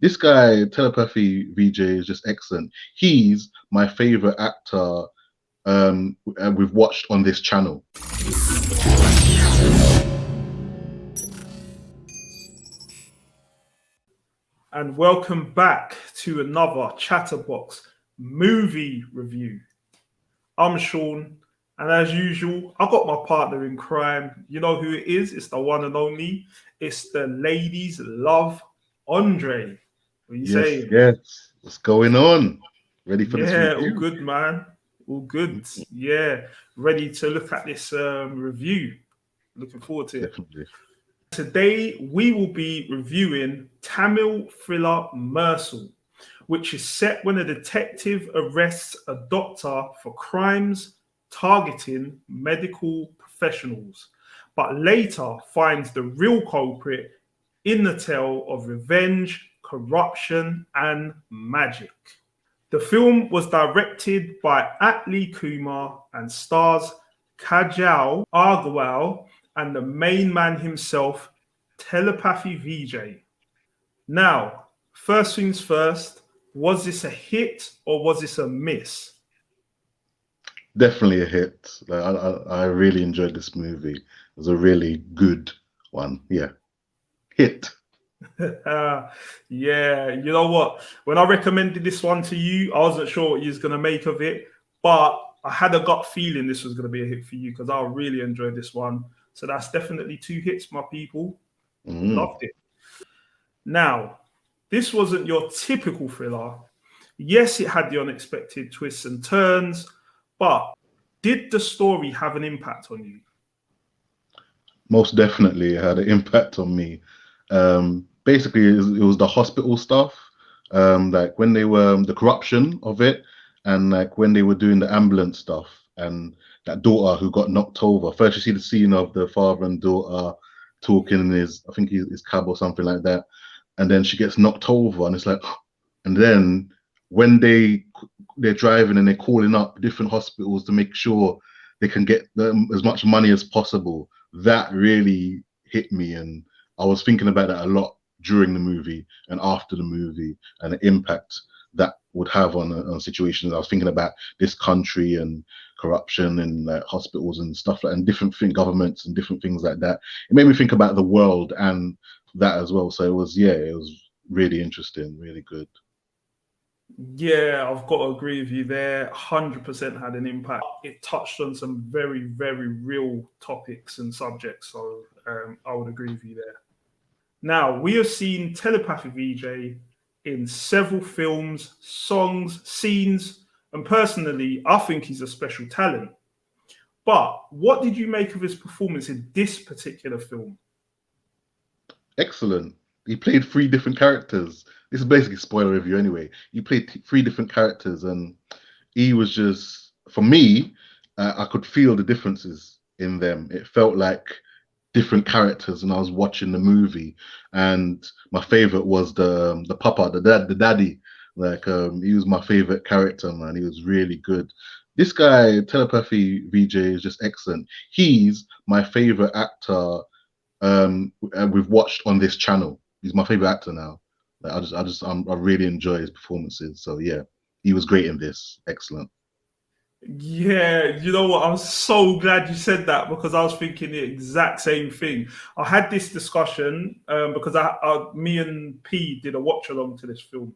This guy, Telepathy VJ, is just excellent. He's my favorite actor we've watched on this channel. And welcome back to another Chatterbox movie review. I'm Sean, and as usual, I got my partner in crime. You know who it is? It's the one and only. It's the ladies' love, Andre. What are you saying? Yes. What's going on? Ready for this Yeah, all review? good, man. All good. Yeah, ready to look at this review. Looking forward to it. Definitely. Today, we will be reviewing Tamil thriller Mersal, which is set when a detective arrests a doctor for crimes targeting medical professionals, but later finds the real culprit in the tale of revenge, corruption, and magic. The film was directed by Atlee Kumar and stars Kajal Agarwal and the main man himself, Telepathy VJ. Now, first things first, was this a hit or was this a miss? Definitely a hit. Like, I really enjoyed this movie. It was a really good one. Yeah. Hit. Yeah, you know what? When I recommended this one to you, I wasn't sure what you was going to make of it, but I had a gut feeling this was going to be a hit for you because I really enjoyed this one. So that's definitely two hits, my people. Loved it. Now, this wasn't your typical thriller. Yes, it had the unexpected twists and turns, but did the story have an impact on you? Most definitely had an impact on me. Basically, it was the hospital stuff, like when they were the corruption of it, and like when they were doing the ambulance stuff, and that daughter who got knocked over. First, you see the scene of the father and daughter talking in I think his cab or something like that, and then she gets knocked over, and it's like, and then when they're driving and they're calling up different hospitals to make sure they can get them as much money as possible, that really hit me, and I was thinking about that a lot during the movie and after the movie, and the impact that would have on situations. I was thinking about this country and corruption and hospitals and stuff like, and different governments and different things like that. It made me think about the world and that as well. So it was really interesting, really good. Yeah, I've got to agree with you there. 100% had an impact. It touched on some very, very real topics and subjects. So I would agree with you there. Now, we have seen Telepathy VJ in several films, songs, scenes, and personally, I think he's a special talent. But what did you make of his performance in this particular film? Excellent. He played three different characters. This is basically spoiler review anyway. He played three different characters, and he was just, for me, I could feel the differences in them. It felt like different characters, and I was watching the movie. And my favorite was the papa, the daddy. Like he was my favorite character, man. He was really good. This guy, Telepathy VJ, is just excellent. He's my favorite actor we've watched on this channel. He's my favorite actor now. Like, I really enjoy his performances. So yeah, he was great in this. Excellent. Yeah, you know what? I'm so glad you said that because I was thinking the exact same thing. I had this discussion because me and P did a watch along to this film.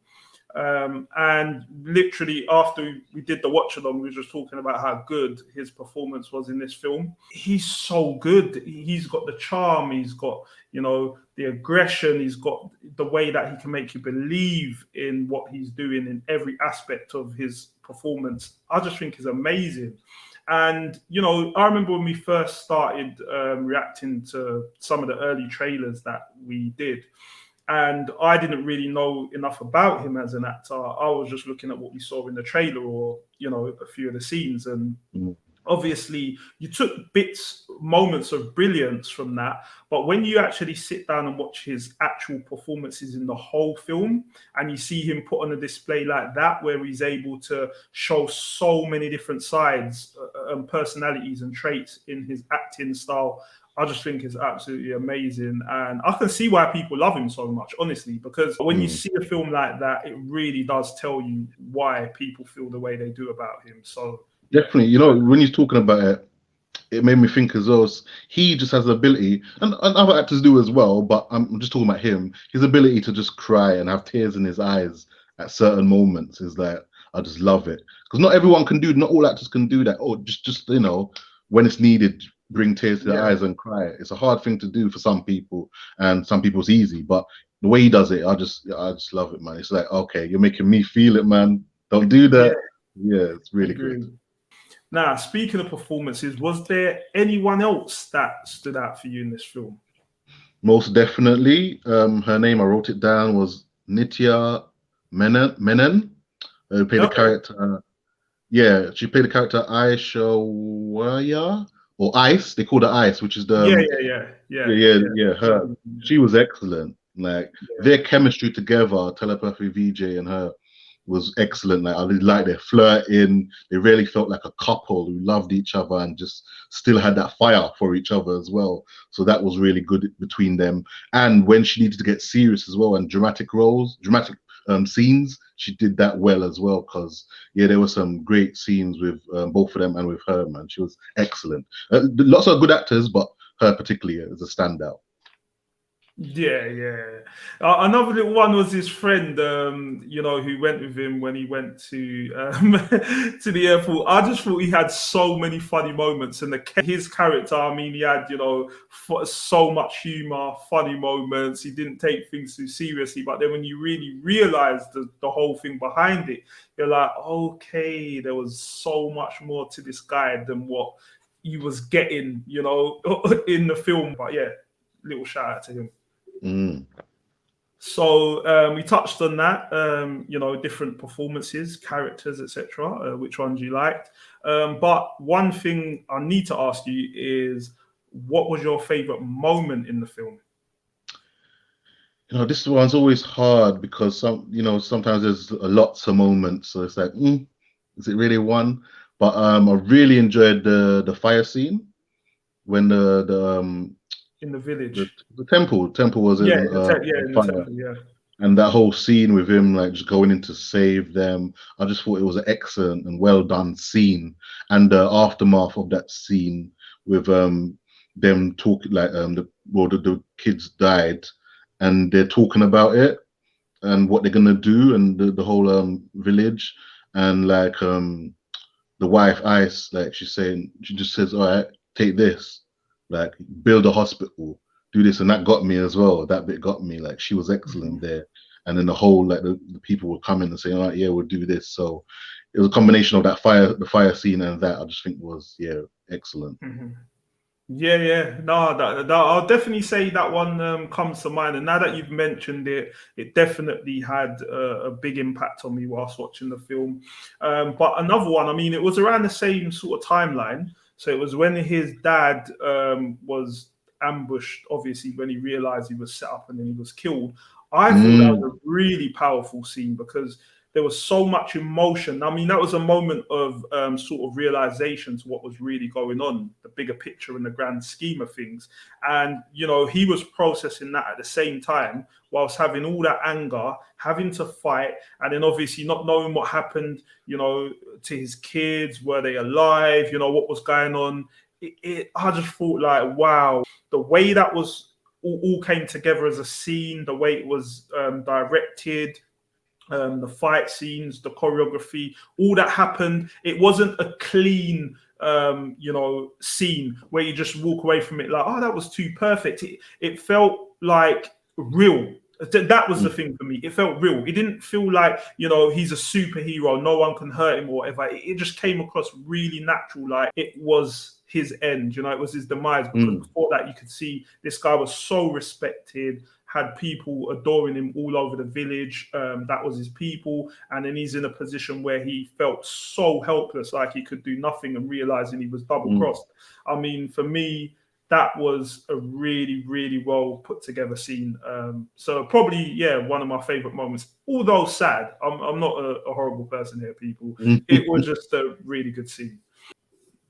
And literally after we did the watch along, we were just talking about how good his performance was in this film. He's so good. He's got the charm. He's got, the aggression. He's got the way that he can make you believe in what he's doing in every aspect of his performance. I just think is amazing. And, I remember when we first started reacting to some of the early trailers that we did, and I didn't really know enough about him as an actor. I was just looking at what we saw in the trailer or, a few of the scenes. And obviously you took moments of brilliance from that, but when you actually sit down and watch his actual performances in the whole film, and you see him put on a display like that, where he's able to show so many different sides and personalities and traits in his acting style, I just think it's absolutely amazing. And I can see why people love him so much, honestly, because when you see a film like that, it really does tell you why people feel the way they do about him. So yeah. Definitely. When you're talking about it, it made me think as well. He just has the ability, and other actors do as well, but I'm just talking about him. His ability to just cry and have tears in his eyes at certain moments is like, I just love it. Because not all actors can do that. Oh, just when it's needed, bring tears to the eyes and cry. It's a hard thing to do for some people, and some people it's easy. But the way he does it, I just love it, man. It's like, okay, you're making me feel it, man. Don't do that. Yeah, it's really good. Now, speaking of performances, was there anyone else that stood out for you in this film? Most definitely. Her name, I wrote it down, was Nitya Menon, who played the character. Yeah, she played the character Aishwarya or Ice. They called her Ice, which is the her. She was excellent. Like their chemistry together, telepathy VJ and her, was excellent. Like I really liked their flirting. They really felt like a couple who loved each other and just still had that fire for each other as well. So that was really good between them. And when she needed to get serious as well and dramatic scenes, she did that well as well. Because there were some great scenes with both of them and with her. Man, she was excellent. Lots of good actors, but her particularly is a standout. Another little one was his friend, who went with him when he went to to the airport. I just thought he had so many funny moments, and his character, I mean, he had so much humor, funny moments. He didn't take things too seriously, but then when you really realize the whole thing behind it, you're like, okay, there was so much more to this guy than what he was getting, in the film. But yeah, little shout out to him. So we touched on that, different performances, characters, etc. Which ones you liked. But one thing I need to ask you is, what was your favorite moment in the film? This one's always hard because sometimes there's lots of moments. So it's like, is it really one? But I really enjoyed the fire scene when in the village, the temple was in fire. And that whole scene with him like just going in to save them, I just thought it was an excellent and well done scene. And the aftermath of that scene with them talking like the kids died, and they're talking about it and what they're gonna do, and the whole village, and like the wife Ice, like she just says, all right, take this, like build a hospital, do this, and that got me as well. That bit got me. Like she was excellent there, and then the whole like the people were coming and saying, all right, yeah, we'll do this. So it was a combination of the fire scene, and that I just think was excellent. No, I'll definitely say that one comes to mind. And now that you've mentioned it, it definitely had a big impact on me whilst watching the film. But another one, I mean, it was around the same sort of timeline. So it was when his dad was ambushed, obviously, when he realized he was set up and then he was killed. I thought that was a really powerful scene because there was so much emotion. I mean, that was a moment of sort of realization to what was really going on, the bigger picture in the grand scheme of things. And, he was processing that at the same time, whilst having all that anger, having to fight, and then obviously not knowing what happened, to his kids, were they alive, what was going on. I just thought like, wow, the way that was all came together as a scene, the way it was directed, the fight scenes, the choreography, all that happened. It wasn't a clean, scene where you just walk away from it like, oh, that was too perfect. It felt like real. That was the thing for me. It felt real. It didn't feel like, he's a superhero, no one can hurt him or whatever. It just came across really natural, like it was his end, it was his demise. Because before that, you could see this guy was so respected, had people adoring him all over the village. That was his people. And then he's in a position where he felt so helpless, like he could do nothing, and realizing he was double Mm. crossed. I mean, for me, that was a really, really well put together scene. So probably, yeah, one of my favorite moments. Although sad, I'm not a horrible person here, people. It was just a really good scene.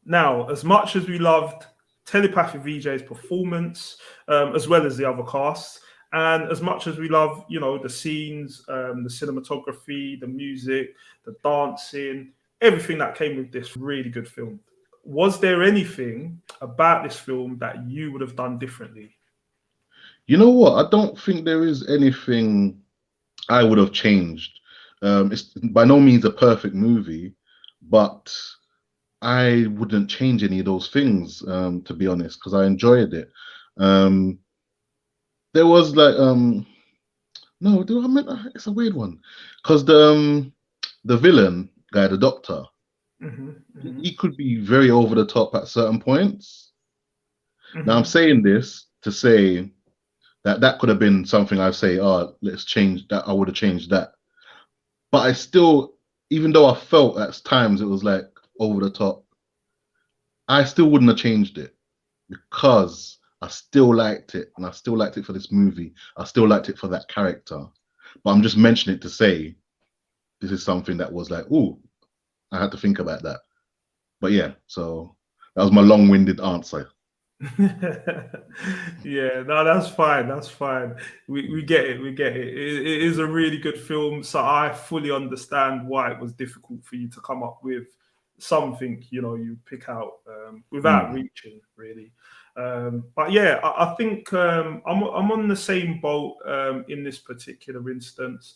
Now, as much as we loved Telepathy VJ's performance, as well as the other casts, and as much as we love, the scenes, the cinematography, the music, the dancing, everything that came with this really good film, was there anything about this film that you would have done differently? You know what? I don't think there is anything I would have changed. It's by no means a perfect movie, but I wouldn't change any of those things, to be honest, because I enjoyed it. Um, there was like, no, I mean, it's a weird one, because the villain guy, the doctor, Hmm. Hmm. he could be very over the top at certain points. Now, I'm Hmm. saying this to say that that could have been something I say, oh, let's change that. I would have changed that. But I still, even though I felt at times it was like over the top, I still wouldn't have changed it because I still liked it, and I still liked it for this movie. I still liked it for that character. But I'm just mentioning it to say this is something that was like, oh, I had to think about that. But yeah, so that was my long-winded answer. Yeah, no, that's fine. That's fine. We get it. We get it. It is a really good film, so I fully understand why it was difficult for you to come up with something you pick out without Mm, reaching really. But yeah, I think I'm on the same boat in this particular instance.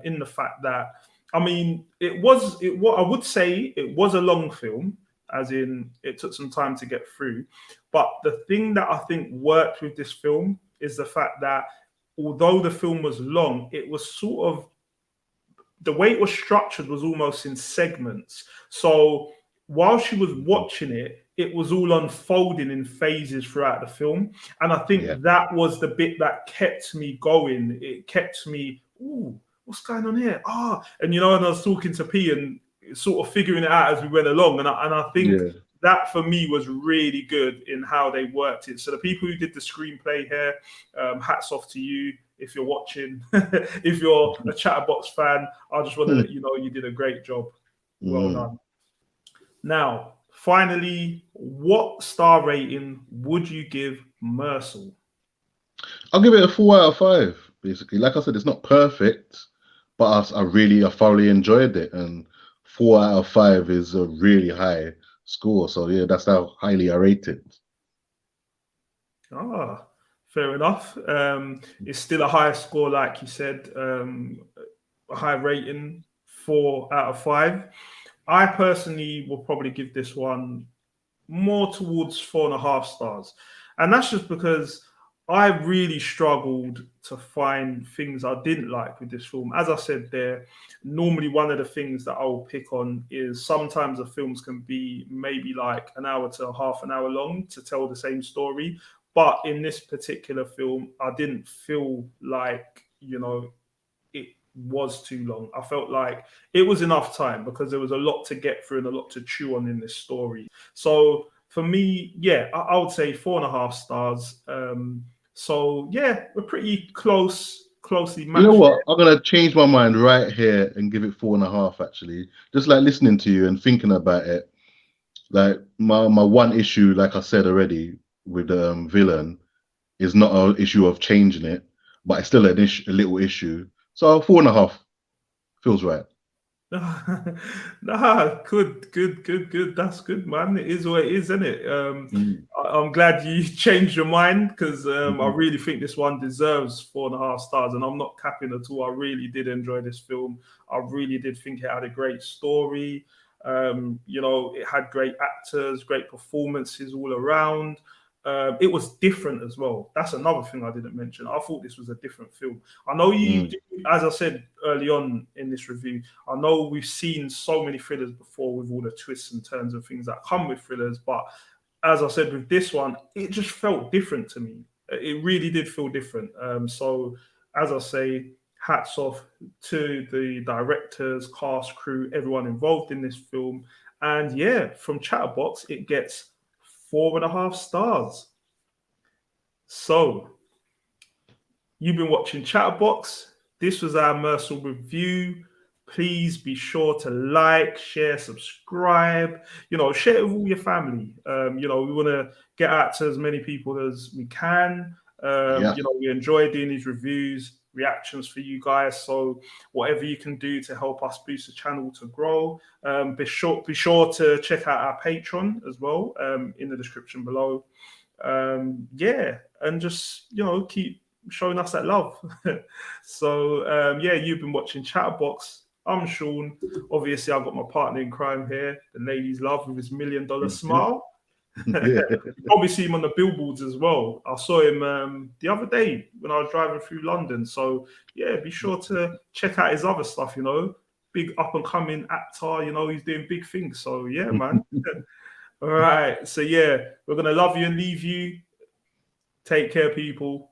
In the fact that I mean, it was it. What I would say, it was a long film, as in it took some time to get through. But the thing that I think worked with this film is the fact that although the film was long, it was sort of the way it was structured was almost in segments. So while she was watching it, it was all unfolding in phases throughout the film. And I yeah. think that was the bit that kept me going. It kept me, ooh, what's going on here? And and I was talking to P and sort of figuring it out as we went along. And I think Yeah. that for me was really good in how they worked it. So the people who did the screenplay here, hats off to you if you're watching. If you're a Chatterbox fan, I just want to let you know you did a great job. Well Mm. done. Now, finally, what star rating would you give Mersal? I'll give it a 4 out of 5. Basically, like I said, it's not perfect, but I thoroughly enjoyed it, and 4 out of 5 is a really high score. So yeah, that's how highly I rate it. Ah, fair enough. It's still a high score, like you said, a high rating, 4 out of 5. I personally will probably give this one more towards 4.5 stars. And that's just because I really struggled to find things I didn't like with this film. As I said there, normally one of the things that I'll pick on is sometimes the films can be maybe like an hour to half an hour long to tell the same story. But in this particular film, I didn't feel like, it was too long. I felt like it was enough time because there was a lot to get through and a lot to chew on in this story. So for me, yeah, I would say 4.5 stars. So yeah, we're pretty closely You know matched what? I'm gonna change my mind right here and give it 4.5. Actually, just like listening to you and thinking about it, like my one issue, like I said already, with the villain is not an issue of changing it, but it's still an issue, a little issue. So 4.5 feels right. Nah, good. That's good, man. It is what it is, isn't it? Mm, I'm glad you changed your mind because I mhm, really think this one deserves 4.5 stars, and I'm not capping at all. I really did enjoy this film. I really did think it had a great story. It had great actors, great performances all around. It was different as well. That's another thing I didn't mention. I thought this was a different film. I know you, mm. as I said early on in this review, I know we've seen so many thrillers before with all the twists and turns and things that come with thrillers, but as I said with this one, it just felt different to me. it really did feel different. So as I say, hats off to the directors, cast, crew, everyone involved in this film. And yeah, from Chatterbox, it gets 4.5 stars. So you've been watching Chatterbox. This was our Mersal review. Please be sure to like, share, subscribe. Share it with all your family. We want to get out to as many people as we can. Yeah. We enjoy doing these reviews, reactions for you guys. So whatever you can do to help us boost the channel to grow, be sure to check out our Patreon as well, in the description below. Yeah, and just keep showing us that love. So yeah, you've been watching Chatterbox. I'm Sean. Obviously, I've got my partner in crime here, the ladies' love with his $1 million smile. Yeah. Probably see him on the billboards as well. I saw him the other day when I was driving through London. So yeah, be sure to check out his other stuff. Big up and coming actor. He's doing big things. So yeah, man. All right. So yeah, we're gonna love you and leave you. Take care, people.